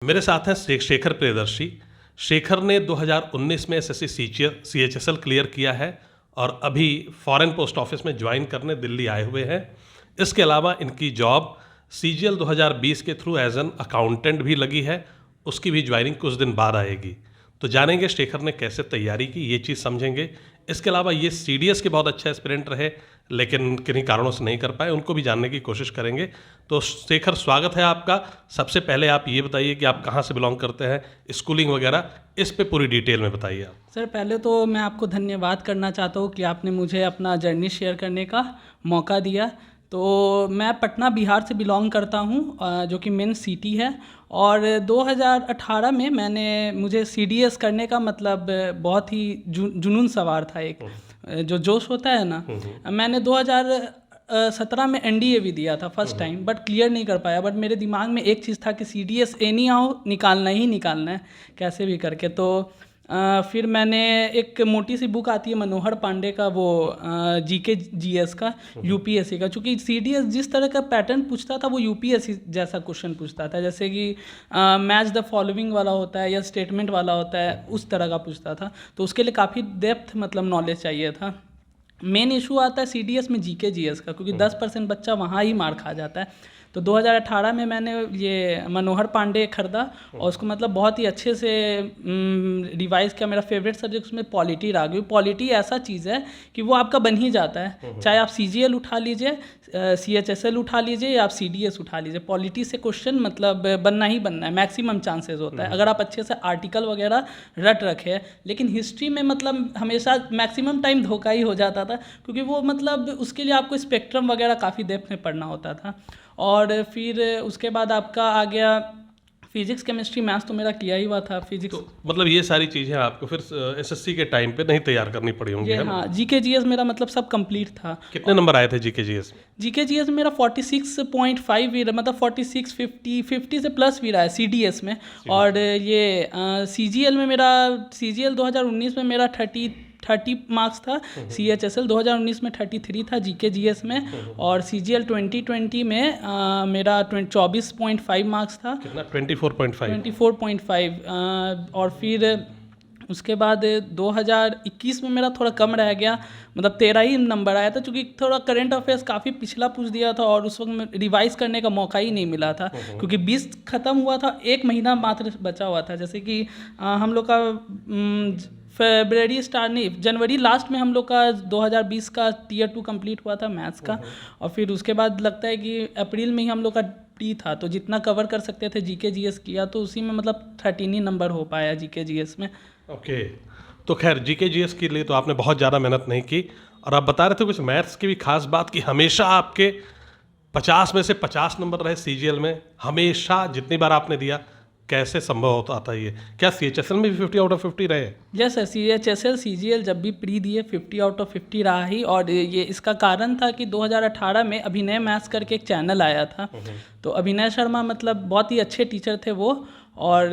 मेरे साथ हैं शेखर प्रियदर्शी। शेखर ने 2019 में एसएससी सीएचएसएल क्लियर किया है और अभी फॉरेन पोस्ट ऑफिस में ज्वाइन करने दिल्ली आए हुए हैं। इसके अलावा इनकी जॉब सीजीएल 2020 के थ्रू एज एन अकाउंटेंट भी लगी है, उसकी भी ज्वाइनिंग कुछ दिन बाद आएगी। तो जानेंगे शेखर ने कैसे तैयारी की, ये चीज़ समझेंगे। इसके अलावा ये सीडीएस के बहुत अच्छे एस्पिरेंट रहे लेकिन किन्हीं कारणों से नहीं कर पाए, उनको भी जानने की कोशिश करेंगे। तो शेखर, स्वागत है आपका। सबसे पहले आप ये बताइए कि आप कहाँ से बिलोंग करते हैं, स्कूलिंग वगैरह, इस पे पूरी डिटेल में बताइए आप। सर, पहले तो मैं आपको धन्यवाद करना चाहता हूँ कि आपने मुझे अपना जर्नी शेयर करने का मौका दिया। तो मैं पटना बिहार से बिलोंग करता हूँ, जो कि मेन सिटी है। और 2018 में मुझे सीडीएस करने का मतलब बहुत ही जुनून सवार था, एक जो जोश होता है ना। मैंने 2017 में एनडीए भी दिया था फर्स्ट टाइम, बट क्लियर नहीं कर पाया। बट मेरे दिमाग में एक चीज़ था कि सीडीएस एनी हाउ निकालना ही निकालना है, कैसे भी करके। तो फिर मैंने एक मोटी सी बुक आती है मनोहर पांडे का, वो जीके जीएस का, यूपीएससी का। चूँकि सीडीएस जिस तरह का पैटर्न पूछता था वो यूपीएससी जैसा क्वेश्चन पूछता था, जैसे कि मैच द फॉलोइंग वाला होता है या स्टेटमेंट वाला होता है, उस तरह का पूछता था। तो उसके लिए काफ़ी डेप्थ मतलब नॉलेज चाहिए था। मेन इशू आता है सीडीएस में जीके जीएस का, क्योंकि 10% बच्चा वहाँ ही मार खा जाता है। तो 2018 में मैंने ये मनोहर पांडे खरीदा और उसको मतलब बहुत ही अच्छे से रिवाइज किया। मेरा फेवरेट सब्जेक्ट उसमें पॉलिटी रहा, क्योंकि पॉलिटी ऐसा चीज़ है कि वो आपका बन ही जाता है। चाहे आप सीजीएल उठा लीजिए, सीएचएसएल उठा लीजिए या आप सीडीएस उठा लीजिए, पॉलिटी से क्वेश्चन मतलब बनना ही बनना है, मैक्सिमम चांसेस होता है अगर आप अच्छे से आर्टिकल वगैरह रट रखे। लेकिन हिस्ट्री में मतलब हमेशा मैक्सिमम टाइम धोखा ही हो जाता था, क्योंकि वो मतलब उसके लिए आपको स्पेक्ट्रम वगैरह काफ़ी डेप्थ में पढ़ना होता था। और फिर उसके बाद आपका आ गया फिजिक्स, केमिस्ट्री, मैथ्स तो मेरा किया ही हुआ था। फिजिक्स तो मतलब ये सारी चीज़ें आपको फिर एसएससी के टाइम पे नहीं तैयार करनी पड़ी होंगी, है ना? हाँ, जीके जीएस मेरा मतलब सब कंप्लीट था। कितने नंबर आए थे जीके जीएस में? जीके जीएस मेरा 46.5 भी, मतलब 46, 50 से प्लस भी रहा है सीडीएस में। और ये सीजीएल में मेरा, सीजीएल 2019 में मेरा 30 मार्क्स था। सीएचएसएल 2019 में 33 था जीके जीएस में। और सीजीएल 2020 में मेरा 24.5 मार्क्स था। कितना? 24.5। और फिर उसके बाद 2021 में मेरा थोड़ा कम रह गया, मतलब 13 ही नंबर आया था, क्योंकि थोड़ा करंट अफेयर्स काफ़ी पिछला पूछ दिया था और उस वक्त में रिवाइज करने का मौका ही नहीं मिला था, क्योंकि 20 ख़त्म हुआ था, एक महीना मात्र बचा हुआ था। जैसे कि हम लोग का फरवरी स्टार्ट नहीं, जनवरी लास्ट में हम लोग का 2020 का टीयर 2 कंप्लीट हुआ था मैथ्स का। और फिर उसके बाद लगता है कि अप्रैल में ही हम लोग का प्री था, तो जितना कवर कर सकते थे जीके जीएस किया, तो उसी में मतलब 13 ही नंबर हो पाया जीके जीएस में। ओके। तो खैर जीके जीएस के लिए तो आपने बहुत ज़्यादा मेहनत नहीं की। और आप बता रहे थे कुछ मैथ्स की भी खास बात कि हमेशा आपके 50 में से 50 नंबर रहे सीजीएल में, हमेशा जितनी बार आपने दिया। कैसे संभव होता था ये? क्या सीएचएसएल में भी 50 आउट ऑफ 50 रहे? यस सर, सीएचएसएल सीजीएल जब भी प्री दिए 50 आउट ऑफ 50 रहा ही। और ये इसका कारण था कि 2018 में अभिनय मैथ्स करके एक चैनल आया था। तो अभिनय शर्मा मतलब बहुत ही अच्छे टीचर थे वो, और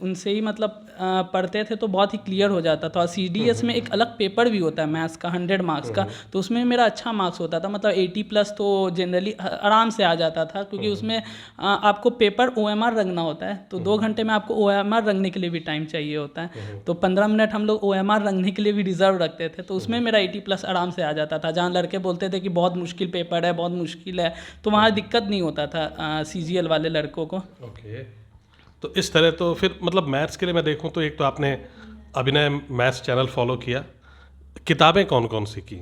उनसे ही मतलब पढ़ते थे तो बहुत ही क्लियर हो जाता था। और सीडीएस में एक अलग पेपर भी होता है मैथ्स का, 100 मार्क्स का, तो उसमें मेरा अच्छा मार्क्स होता था, मतलब 80+ तो जनरली आराम से आ जाता था, क्योंकि उसमें आपको पेपर ओएमआर रंगना होता है। तो 2 घंटे में आपको ओएमआर रंगने के लिए भी टाइम चाहिए होता है। तो 15 मिनट हम लोग ओएमआर रंगने के लिए भी रिजर्व रखते थे। तो उसमें मेरा 80+ आराम से आ जाता था। जहाँ लड़के बोलते थे कि बहुत मुश्किल पेपर है, बहुत मुश्किल है, तो वहाँ दिक्कत नहीं होता था सीजीएल वाले लड़कों को। ओके। तो इस तरह तो फिर मतलब मैथ्स के लिए मैं देखूं तो एक तो आपने अभिनय मैथ्स चैनल फॉलो किया। किताबें कौन कौन सी की?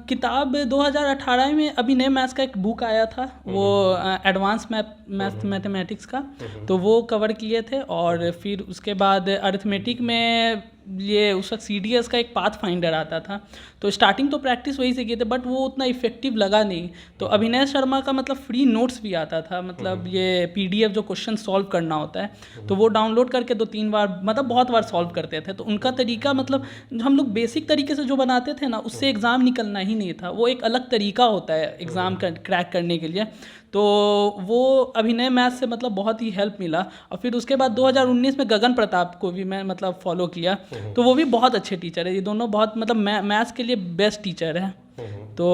किताब 2018 में अभिनय मैथ्स का एक बुक आया था, वो एडवांस मैथमेटिक्स का, तो वो कवर किए थे। और फिर उसके बाद अरिथमेटिक में ये उस वक्त सीडीएस का एक पाथ फाइंडर आता था, तो स्टार्टिंग तो प्रैक्टिस वही से किए थे, बट वो उतना इफेक्टिव लगा नहीं। तो अभिनय शर्मा का मतलब फ्री नोट्स भी आता था, मतलब ये पीडीएफ जो क्वेश्चन सॉल्व करना होता है, तो वो डाउनलोड करके 2-3 बार मतलब बहुत बार सॉल्व करते थे। तो उनका तरीका मतलब हम लोग बेसिक तरीके से जो बनाते थे ना, उससे एग्ज़ाम निकलना ही नहीं था। वो एक अलग तरीका होता है एग्ज़ाम क्रैक करने के लिए। तो वो अभिनय मैथ्स से मतलब बहुत ही हेल्प मिला। और फिर उसके बाद 2019 में गगन प्रताप को भी मैं मतलब फॉलो किया, तो वो भी बहुत अच्छे टीचर है। ये दोनों बहुत मतलब मैथ्स के लिए बेस्ट टीचर है। तो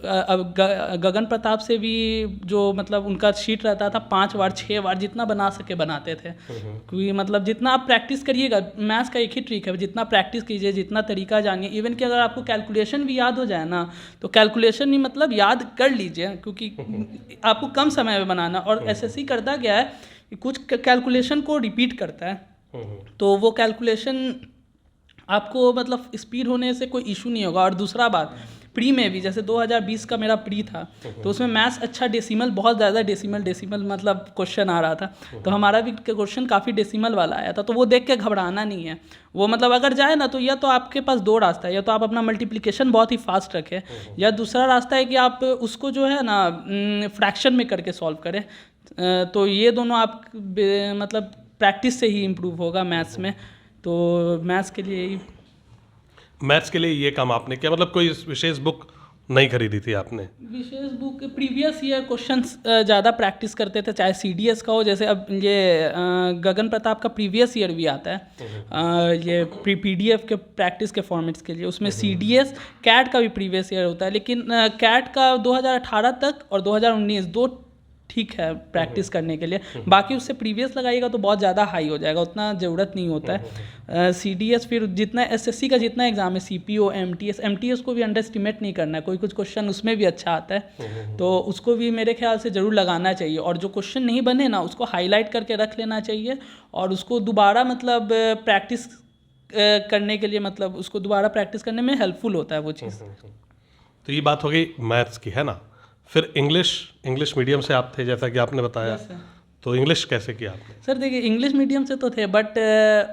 अब गगन प्रताप से भी जो मतलब उनका शीट रहता था 5 बार 6 बार जितना बना सके बनाते थे, क्योंकि मतलब जितना आप प्रैक्टिस करिएगा, मैथ्स का एक ही ट्रिक है, जितना प्रैक्टिस कीजिए, जितना तरीका जानिए, इवन कि अगर आपको कैलकुलेशन भी याद हो जाए ना, तो कैलकुलेशन भी मतलब याद कर लीजिए, क्योंकि आपको कम समय में बनाना। और एसएससी करता क्या है कि कुछ कैलकुलेशन को रिपीट करता है, तो वो कैलकुलेशन आपको मतलब स्पीड होने से कोई इशू नहीं होगा। और दूसरा बात, प्री में भी जैसे 2020 का मेरा प्री था, तो उसमें मैथ्स अच्छा डेसिमल, बहुत ज़्यादा डेसिमल मतलब क्वेश्चन आ रहा था, तो हमारा भी क्वेश्चन काफ़ी डेसिमल वाला आया था। तो वो देख के घबराना नहीं है, वो मतलब अगर जाए ना तो या तो आपके पास 2 रास्ता है, या तो आप अपना मल्टीप्लिकेशन बहुत ही फास्ट रखें, या दूसरा रास्ता है कि आप उसको जो है ना फ्रैक्शन में करके सॉल्व करें। तो ये दोनों आप मतलब प्रैक्टिस से ही इम्प्रूव होगा मैथ्स में। तो मैथ्स के लिए ये काम आपने किया, मतलब कोई विशेष बुक नहीं खरीदी थी आपने? विशेष बुक, प्रीवियस ईयर क्वेश्चंस ज़्यादा प्रैक्टिस करते थे, चाहे सीडीएस का हो, जैसे अब ये गगन प्रताप का प्रीवियस ईयर भी आता है, ये पीडीएफ के प्रैक्टिस के फॉर्मेट्स के लिए, उसमें सीडीएस कैट का भी प्रीवियस ईयर होता है, लेकिन कैट का 2018 तक और 2019 दो ठीक है प्रैक्टिस करने के लिए, बाकी उससे प्रीवियस लगाइएगा तो बहुत ज़्यादा हाई हो जाएगा, उतना ज़रूरत नहीं होता है। सीडीएस फिर जितना एसएससी का जितना एग्जाम है, सीपीओ, एमटीएस को भी अंडर एस्टिमेट नहीं करना है, कोई कुछ क्वेश्चन उसमें भी अच्छा आता है, तो उसको भी मेरे ख्याल से ज़रूर लगाना चाहिए। और जो क्वेश्चन नहीं बने ना, उसको हाईलाइट करके रख लेना चाहिए, और उसको दोबारा मतलब प्रैक्टिस करने के लिए, मतलब उसको दोबारा प्रैक्टिस करने में हेल्पफुल होता है वो चीज़। तो ये बात हो गई मैथ्स की, है ना। फिर इंग्लिश मीडियम से आप थे, जैसा कि आपने बताया, तो इंग्लिश कैसे किया आपने? सर देखिए, इंग्लिश मीडियम से तो थे, बट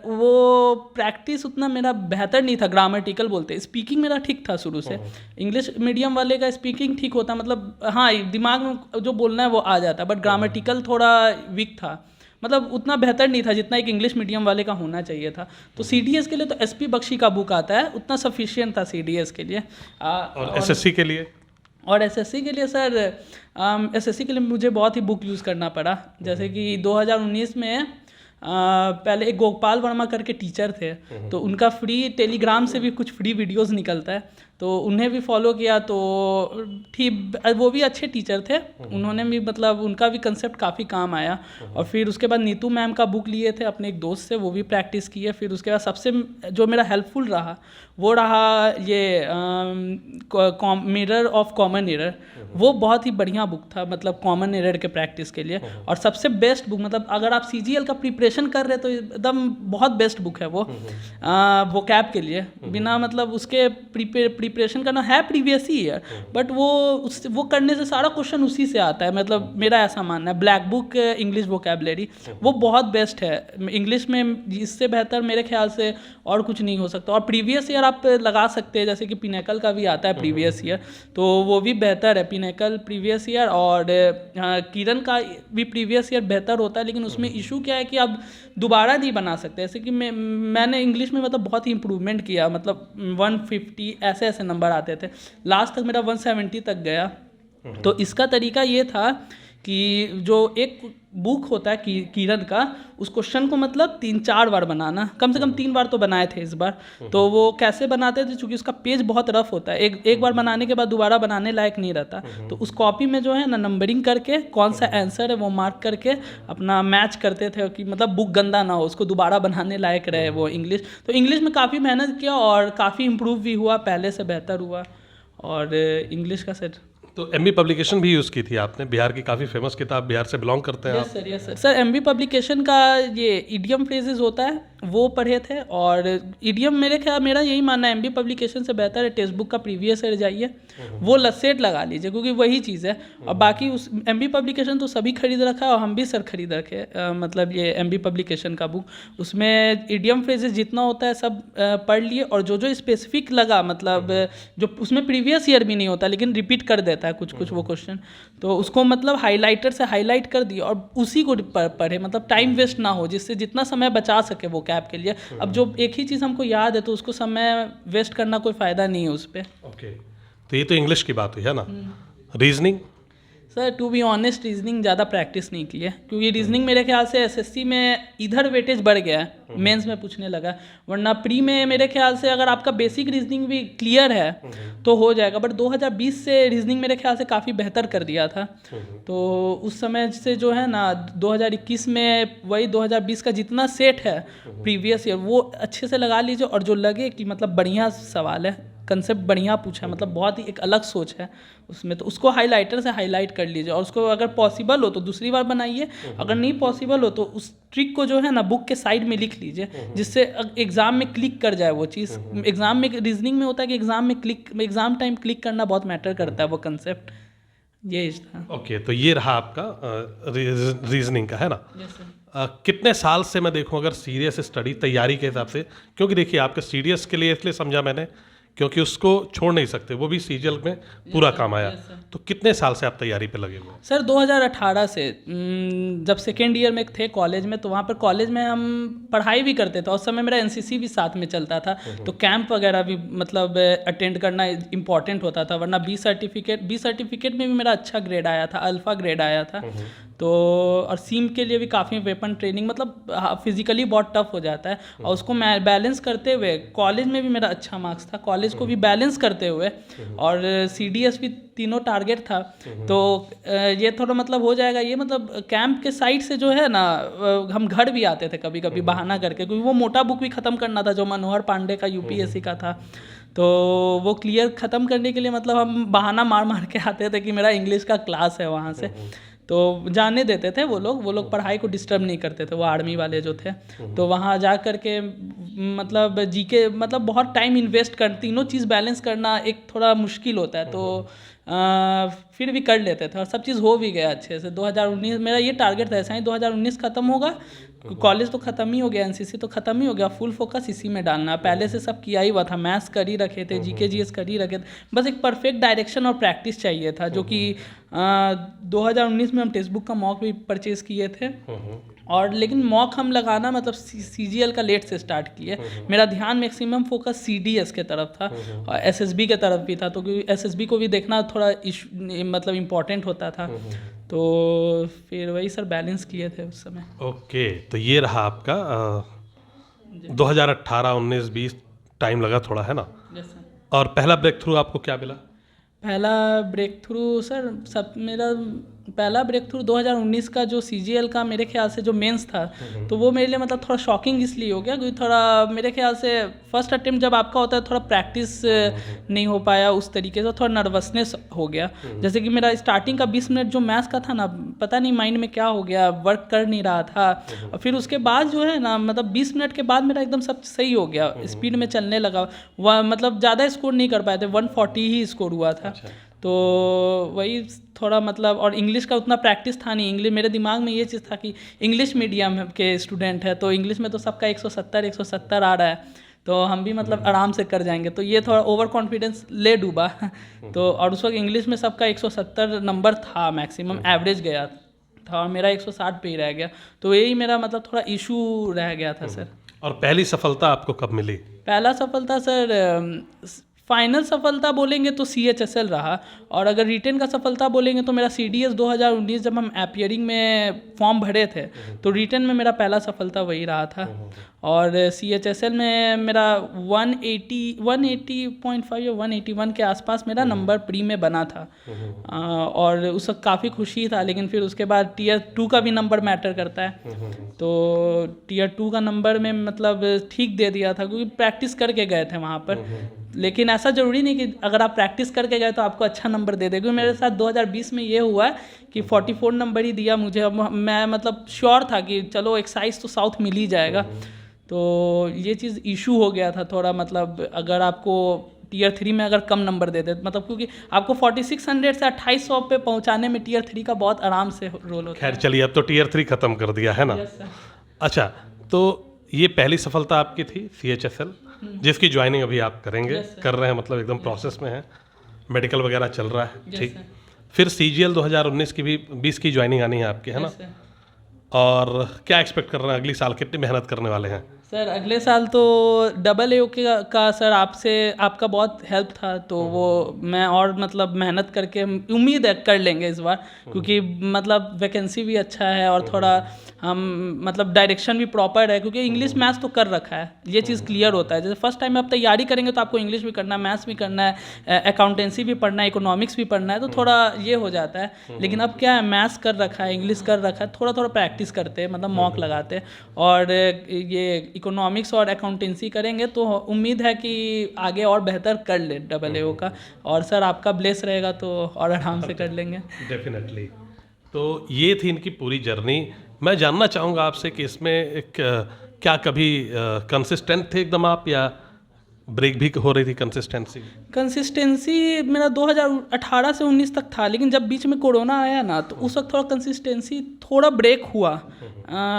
वो प्रैक्टिस उतना मेरा बेहतर नहीं था, ग्रामेटिकल बोलते, स्पीकिंग मेरा ठीक था शुरू से। इंग्लिश मीडियम वाले का स्पीकिंग ठीक होता, मतलब हाँ दिमाग में जो बोलना है वो आ जाता, बट ग्रामेटिकल थोड़ा वीक था, मतलब उतना बेहतर नहीं था जितना एक इंग्लिश मीडियम वाले का होना चाहिए था। तो सीडीएस के लिए तो एसपी बख्शी का बुक आता है, उतना सफिशिएंट था सीडीएस के लिए। और एसएससी के लिए? और एसएससी के लिए सर, एसएससी के लिए मुझे बहुत ही बुक यूज़ करना पड़ा, जैसे कि 2019 में पहले एक गोपाल वर्मा करके टीचर थे, तो उनका फ्री टेलीग्राम से भी कुछ फ्री वीडियोस निकलता है, तो उन्हें भी फॉलो किया, तो ठीक, वो भी अच्छे टीचर थे, उन्होंने भी मतलब उनका भी कंसेप्ट काफ़ी काम आया। और फिर उसके बाद नीतू मैम का बुक लिए थे अपने एक दोस्त से, वो भी प्रैक्टिस किए। फिर उसके बाद सबसे जो मेरा हेल्पफुल रहा वो रहा ये मिरर ऑफ कॉमन एरर, वो बहुत ही बढ़िया बुक था, मतलब कॉमन एरर के प्रैक्टिस के लिए। और सबसे बेस्ट बुक, मतलब अगर आप सीजीएल का प्रिपरेशन कर रहे तो एकदम बहुत बेस्ट बुक है वो कैब के लिए, बिना मतलब उसके प्रिपरेशन करना है प्रीवियस ही ईयर, बट वो करने से सारा क्वेश्चन उसी से आता है, मतलब मेरा ऐसा मानना है। ब्लैक बुक इंग्लिश वोकैबुलरी वो बहुत बेस्ट है इंग्लिश में, इससे बेहतर मेरे ख्याल से और कुछ नहीं हो सकता। और प्रीवियस ईयर आप लगा सकते हैं, जैसे कि पिनेकल का भी आता है प्रीवियस ईयर, तो वो भी बेहतर है, पिनेकल प्रीवियस ईयर। और किरण का भी प्रीवियस ईयर बेहतर होता है, लेकिन उसमें इशू क्या है कि आप दोबारा नहीं बना सकते। जैसे कि मैंने इंग्लिश में मतलब बहुत ही इंप्रूवमेंट किया, मतलब 150 ऐसे नंबर आते थे, लास्ट तक मेरा 170 तक गया। तो इसका तरीका ये था कि जो एक बुक होता है किरण का, उस क्वेश्चन को मतलब 3-4 बार बनाना, कम से कम 3 बार तो बनाए थे इस बार। तो वो कैसे बनाते थे, क्योंकि उसका पेज बहुत रफ होता है, एक बार बनाने के बाद दोबारा बनाने लायक नहीं रहता, तो उस कॉपी में जो है ना नंबरिंग करके कौन सा आंसर है वो मार्क करके अपना मैच करते थे, कि मतलब बुक गंदा ना हो, उसको दोबारा बनाने लायक रहे वो इंग्लिश। तो इंग्लिश में काफ़ी मेहनत किया और काफ़ी इम्प्रूव भी हुआ, पहले से बेहतर हुआ। और इंग्लिश का सेट तो एमबी पब्लिकेशन भी यूज़ की थी आपने, बिहार की काफ़ी फेमस किताब, बिहार से बिलोंग करते हैं आप? यस सर एमबी पब्लिकेशन का ये इडियम फ्रेजेस होता है वो पढ़े थे। और इडियम मेरा यही मानना है, एमबी पब्लिकेशन से बेहतर है टेक्स्ट बुक का प्रीवियस ईयर जाइए, वो लसेट लगा लीजिए, क्योंकि वही चीज़ है। और बाकी उस एमबी पब्लिकेशन तो सभी खरीद रखा है, और हम भी सर खरीद रखे, मतलब ये एमबी पब्लिकेशन का बुक, उसमें इडियम फ्रेजेस जितना होता है सब पढ़ लिए। और जो स्पेसिफिक लगा, मतलब जो उसमें प्रीवियस ईयर भी नहीं होता लेकिन रिपीट कर देता है कुछ वो क्वेश्चन, तो उसको मतलब हाईलाइटर से हाईलाइट कर दिया और उसी को पढ़े, मतलब टाइम वेस्ट ना हो, जिससे जितना समय बचा सके वो कैब के लिए। अब जो एक ही चीज़ हमको याद है तो उसको समय वेस्ट करना कोई फ़ायदा नहीं है उस पर। ओके, तो ये तो इंग्लिश की बात हुई है ना। Reasoning? Sir to be honest reasoning ज़्यादा प्रैक्टिस नहीं की है, क्योंकि रीजनिंग मेरे ख्याल से एसएससी में इधर वेटेज बढ़ गया है, मेंस में पूछने लगा, वरना प्री में मेरे ख्याल से अगर आपका बेसिक रीजनिंग भी क्लियर है तो हो जाएगा। बट 2020 से रीजनिंग मेरे ख्याल से काफ़ी बेहतर कर दिया था, तो उस समय से जो है ना 2021 में वही 2020 का जितना सेट है प्रीवियस ईयर वो अच्छे से लगा लीजिए, और जो लगे कि मतलब बढ़िया सवाल है, कंसेप्ट बढ़िया पूछा है, मतलब बहुत ही एक अलग सोच है उसमें, तो उसको हाइलाइटर से हाईलाइट कर लीजिए, और उसको अगर पॉसिबल हो तो दूसरी बार बनाइए, अगर नहीं पॉसिबल हो तो उस ट्रिक को जो है ना बुक के साइड में लिख लीजिए, जिससे एग्जाम में क्लिक कर जाए वो चीज़। एग्जाम में रीजनिंग में होता है कि एग्जाम टाइम क्लिक करना बहुत मैटर करता है वो कंसेप्ट, ये था। ओके, तो ये रहा आपका रीजनिंग का, है ना। कितने साल से मैं देखूं अगर सीरियस स्टडी तैयारी के हिसाब से, क्योंकि देखिए आपके सीरियस के लिए इसलिए समझा मैंने क्योंकि उसको छोड़ नहीं सकते, वो भी सीजीएल में पूरा काम आया। तो कितने साल से आप तैयारी पे लगे हुए हैं? सर 2018 से, जब सेकेंड ईयर में थे कॉलेज में, तो वहाँ पर कॉलेज में हम पढ़ाई भी करते थे, उस समय मेरा एनसीसी भी साथ में चलता था, तो कैंप वगैरह भी मतलब अटेंड करना इम्पॉर्टेंट होता था, वरना बी सर्टिफिकेट में भी मेरा अच्छा ग्रेड आया था, अल्फ़ा ग्रेड आया था। तो और सीम के लिए भी काफ़ी वेपन ट्रेनिंग, मतलब फिजिकली बहुत टफ हो जाता है, और उसको मैं बैलेंस करते हुए कॉलेज में भी मेरा अच्छा मार्क्स था, कॉलेज को भी बैलेंस करते हुए, और सीडीएस भी तीनों टारगेट था, तो ये थोड़ा मतलब हो जाएगा ये, मतलब कैंप के साइड से जो है ना हम घर भी आते थे कभी कभी बहाना करके, क्योंकि वो मोटा बुक भी ख़त्म करना था जो मनोहर पांडे का यूपीएससी का था, तो वो क्लियर ख़त्म करने के लिए मतलब हम बहाना मार मार के आते थे कि मेरा इंग्लिश का क्लास है वहाँ से, तो जाने देते थे वो लोग पढ़ाई को डिस्टर्ब नहीं करते थे, वो आर्मी वाले जो थे, तो वहाँ जा कर के मतलब जीके मतलब बहुत टाइम इन्वेस्ट कर, तीनों चीज़ बैलेंस करना एक थोड़ा मुश्किल होता है, तो फिर भी कर लेते थे, और सब चीज़ हो भी गया अच्छे से। 2019 मेरा ये टारगेट था, ऐसा ही 2019 ख़त्म होगा, कॉलेज तो ख़त्म ही हो गया, एनसीसी तो ख़त्म ही हो गया, फुल फोकस इसी में डालना, पहले से सब किया ही हुआ था, मैथ्स कर ही रखे थे, जीके जीएस कर ही रखे थे, बस एक परफेक्ट डायरेक्शन और प्रैक्टिस चाहिए था, जो कि 2019 में हम टेक्स्ट बुक का मॉक भी परचेज़ किए थे, और लेकिन मॉक हम लगाना मतलब सीजीएल का लेट से स्टार्ट किए, मेरा ध्यान मैक्सिमम फोकस सीडीएस के तरफ था, और एसएसबी के तरफ भी था, तो क्योंकि एसएसबी को भी देखना थोड़ा मतलब इम्पोर्टेंट होता था, तो फिर वही सर बैलेंस किए थे उस समय। ओके, तो ये रहा आपका 2018, 19, 20 टाइम लगा थोड़ा, है ना। और पहला ब्रेक थ्रू आपको क्या मिला? पहला ब्रेक थ्रू सर मेरा पहला ब्रेक थ्रू 2019 का जो सीजीएल का मेरे ख्याल से जो मेंस था, तो वो मेरे लिए मतलब थोड़ा शॉकिंग इसलिए हो गया क्योंकि थोड़ा मेरे ख्याल से फर्स्ट अटेम्प्ट जब आपका होता है थोड़ा प्रैक्टिस नहीं हो पाया उस तरीके से, थोड़ा नर्वसनेस हो गया। जैसे कि मेरा स्टार्टिंग का 20 मिनट जो मैथ्स का था ना, पता नहीं माइंड में क्या हो गया, वर्क कर नहीं रहा था, और फिर उसके बाद जो है ना मतलब 20 मिनट के बाद मेरा एकदम सब सही हो गया, स्पीड में चलने लगा, मतलब ज़्यादा स्कोर नहीं कर पाए थे, 140 ही स्कोर हुआ था। तो वही थोड़ा मतलब, और इंग्लिश का उतना प्रैक्टिस था नहीं, इंग्लिश मेरे दिमाग में ये चीज़ था कि इंग्लिश मीडियम के स्टूडेंट है, तो इंग्लिश में तो सबका 170 आ रहा है, तो हम भी मतलब आराम से कर जाएंगे, तो ये थोड़ा ओवर कॉन्फिडेंस ले डूबा तो और उस वक्त इंग्लिश में सबका 170 नंबर था, मैक्सिमम एवरेज गया था, और मेरा 160 पे ही रह गया, तो यही मेरा मतलब थोड़ा इशू रह गया था सर। और पहली सफलता आपको कब मिली? पहला सफलता सर फाइनल सफलता बोलेंगे तो CHSL रहा, और अगर रिटेन का सफलता बोलेंगे तो मेरा CDS 2019 जब हम एपियरिंग में फॉर्म भरे थे तो रिटेन में मेरा पहला सफलता वही रहा था, और CHSL में मेरा 180.5 या 181 के आसपास मेरा नंबर प्री में बना था, और उस वक्त काफ़ी खुशी था, लेकिन फिर उसके बाद Tier 2 का भी नंबर मैटर करता है, तो Tier 2 का नंबर में मतलब ठीक दे दिया था क्योंकि प्रैक्टिस करके गए थे वहाँ पर, लेकिन ऐसा ज़रूरी नहीं कि अगर आप प्रैक्टिस करके गए तो आपको अच्छा नंबर दे देगा। मेरे साथ 2020 में ये हुआ कि 44 नंबर ही दिया मुझे, अब मैं मतलब श्योर था कि चलो एक्साइज तो साउथ मिल ही जाएगा, तो ये चीज़ इशू हो गया था थोड़ा, मतलब अगर आपको Tier 3 में अगर कम नंबर दे दे, मतलब क्योंकि आपको 4600 से 2800 पे पहुंचाने में Tier 3 का बहुत आराम से रोल होता है। खैर चलिए, अब तो Tier 3 खत्म कर दिया है ना। अच्छा, तो ये पहली सफलता आपकी थी CHSL, जिसकी ज्वाइनिंग अभी आप करेंगे, कर रहे हैं, मतलब एकदम प्रोसेस में है, मेडिकल वगैरह चल रहा है, ठीक। फिर CGL 2019 की भी 20 की ज्वाइनिंग आनी है आपकी, है ना। और क्या एक्सपेक्ट कर रहे हैं अगली साल, कितनी मेहनत करने वाले हैं? सर अगले साल तो डबल ए का सर आपका बहुत हेल्प था, तो वो मैं और मतलब मेहनत करके उम्मीद है कर लेंगे इस बार, क्योंकि मतलब वैकेंसी भी अच्छा है और थोड़ा हम मतलब डायरेक्शन भी प्रॉपर है, क्योंकि इंग्लिश मैथ्स तो कर रखा है, ये चीज़ क्लियर होता है। जैसे फर्स्ट टाइम आप तैयारी करेंगे तो आपको इंग्लिश भी करना है, मैथ्स भी करना है, अकाउंटेंसी भी पढ़ना है, इकोनॉमिक्स भी पढ़ना है, तो थोड़ा ये हो जाता है। लेकिन अब क्या है, मैथ्स कर रखा है, इंग्लिश कर रखा है, थोड़ा थोड़ा प्रैक्टिस करते हैं, मतलब मॉक लगाते हैं, और ये इकोनॉमिक्स और अकाउंटेंसी करेंगे तो उम्मीद है कि आगे और बेहतर कर ले डबल ए का। और सर आपका ब्लेस रहेगा तो और आराम से कर लेंगे। डेफिनेटली। तो ये थी इनकी पूरी जर्नी। मैं जानना चाहूँगा आपसे कि इसमें क्या कभी कंसिस्टेंट थे एकदम आप, या ब्रेक भी हो रही थी कंसिस्टेंसी मेरा 2018 से 19 तक था, लेकिन जब बीच में कोरोना आया ना, तो उस वक्त थोड़ा कंसिस्टेंसी थोड़ा ब्रेक हुआ,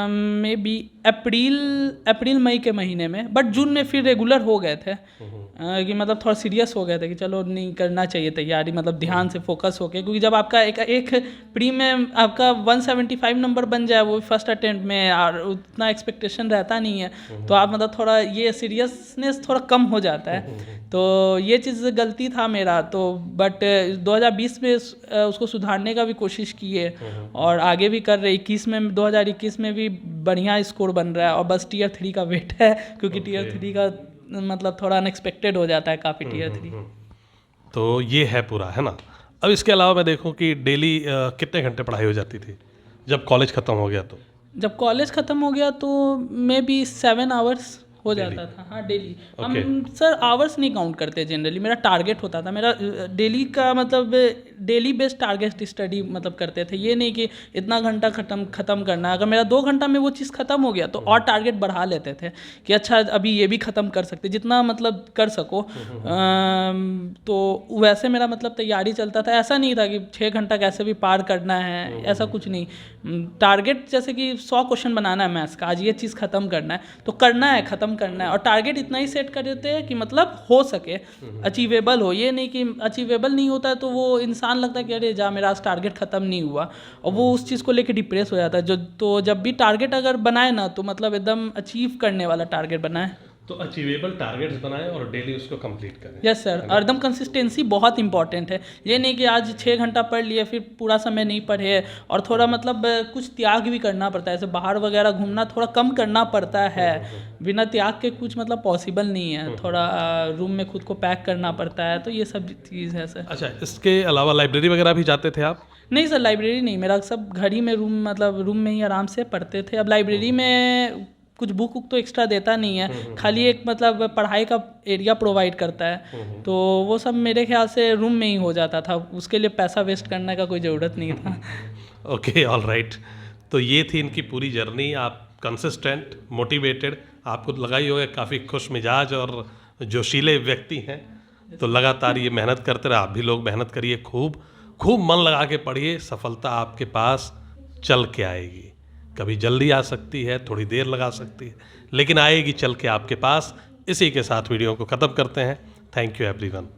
मे बी अप्रैल मई के महीने में, बट जून में फिर रेगुलर हो गए थे। कि मतलब थोड़ा सीरियस हो गए थे कि चलो नहीं करना चाहिए तैयारी, मतलब ध्यान से फोकस होके, क्योंकि जब आपका एक प्री में आपका 175 नंबर बन जाए वो फर्स्ट अटेम्प्ट में, और उतना एक्सपेक्टेशन रहता नहीं है, तो आप मतलब थोड़ा ये सीरियसनेस थोड़ा कम हो जाता है। तो ये चीज़ गलती था मेरा, तो बट 2020 में उसको सुधारने का भी कोशिश की है, और आगे भी कर रहे। 2021 में भी बढ़िया स्कोर बन रहा है, और बस टियर 3 का वेट है, क्योंकि टियर 3 का मतलब थोड़ा अनएक्सपेक्टेड हो जाता है काफ़ी टियर 3। तो ये है पूरा, है ना। अब इसके अलावा मैं देखूं कि डेली कितने घंटे पढ़ाई हो जाती थी जब कॉलेज ख़त्म हो गया? तो जब कॉलेज ख़त्म हो गया तो मे बी 7 आवर्स हो जाता था, हाँ डेली। हम सर आवर्स नहीं काउंट करते जनरली, मेरा टारगेट होता था, मेरा डेली का मतलब डेली बेस्ड टारगेट स्टडी मतलब करते थे। ये नहीं कि इतना घंटा ख़त्म करना है, अगर मेरा 2 घंटा में वो चीज़ ख़त्म हो गया तो और टारगेट बढ़ा लेते थे कि अच्छा अभी ये भी ख़त्म कर सकते, जितना मतलब कर सको। तो वैसे मेरा मतलब तैयारी चलता था, ऐसा नहीं था कि 6 घंटा कैसे भी पार करना है, ऐसा कुछ नहीं। टारगेट जैसे कि 100 क्वेश्चन बनाना है मैथ्स का, आज ये चीज़ ख़त्म करना है तो करना है, ख़त्म करना है, और टारगेट इतना ही सेट कर देते हैं कि मतलब हो सके, अचीवेबल हो। ये नहीं कि अचीवेबल नहीं होता है तो वो इंसान लगता है कि अरे जा मेरा आज टारगेट ख़त्म नहीं हुआ, और वो उस चीज़ को लेकर डिप्रेस हो जाता है। तो जब भी टारगेट अगर बनाए ना, तो मतलब एकदम अचीव करने वाला टारगेट बनाए, तो अचीवेबल टारगेट्स बनाएं और डेली उसको कंप्लीट करें। यस सर, और एकदम कंसिस्टेंसी बहुत इंपॉर्टेंट है। ये नहीं कि आज 6 घंटा पढ़ लिए फिर पूरा समय नहीं पढ़े, और थोड़ा मतलब कुछ त्याग भी करना पड़ता है, जैसे बाहर वगैरह घूमना थोड़ा कम करना पड़ता है। बिना त्याग के कुछ मतलब पॉसिबल नहीं है, थोड़ा रूम में खुद को पैक करना पड़ता है, तो ये सब चीज़ है सर। अच्छा, इसके अलावा लाइब्रेरी वगैरह भी जाते थे आप? नहीं सर, लाइब्रेरी नहीं, मेरा सब घर ही में रूम में ही आराम से पढ़ते थे। अब लाइब्रेरी में कुछ बुक तो एक्स्ट्रा देता नहीं है, खाली एक मतलब पढ़ाई का एरिया प्रोवाइड करता है, तो वो सब मेरे ख्याल से रूम में ही हो जाता था, उसके लिए पैसा वेस्ट करने का कोई ज़रूरत नहीं था। Okay, all right. तो ये थी इनकी पूरी जर्नी। आप कंसिस्टेंट, मोटिवेटेड, आपको लगा ही होगा काफ़ी खुश मिजाज और जोशीले व्यक्ति हैं, तो लगातार ये मेहनत करते रहे। आप भी लोग मेहनत करिए, खूब मन लगा के पढ़िए, सफलता आपके पास चल के आएगी। कभी जल्दी आ सकती है, थोड़ी देर लगा सकती है, लेकिन आएगी चल के आपके पास। इसी के साथ वीडियो को ख़त्म करते हैं। Thank you everyone.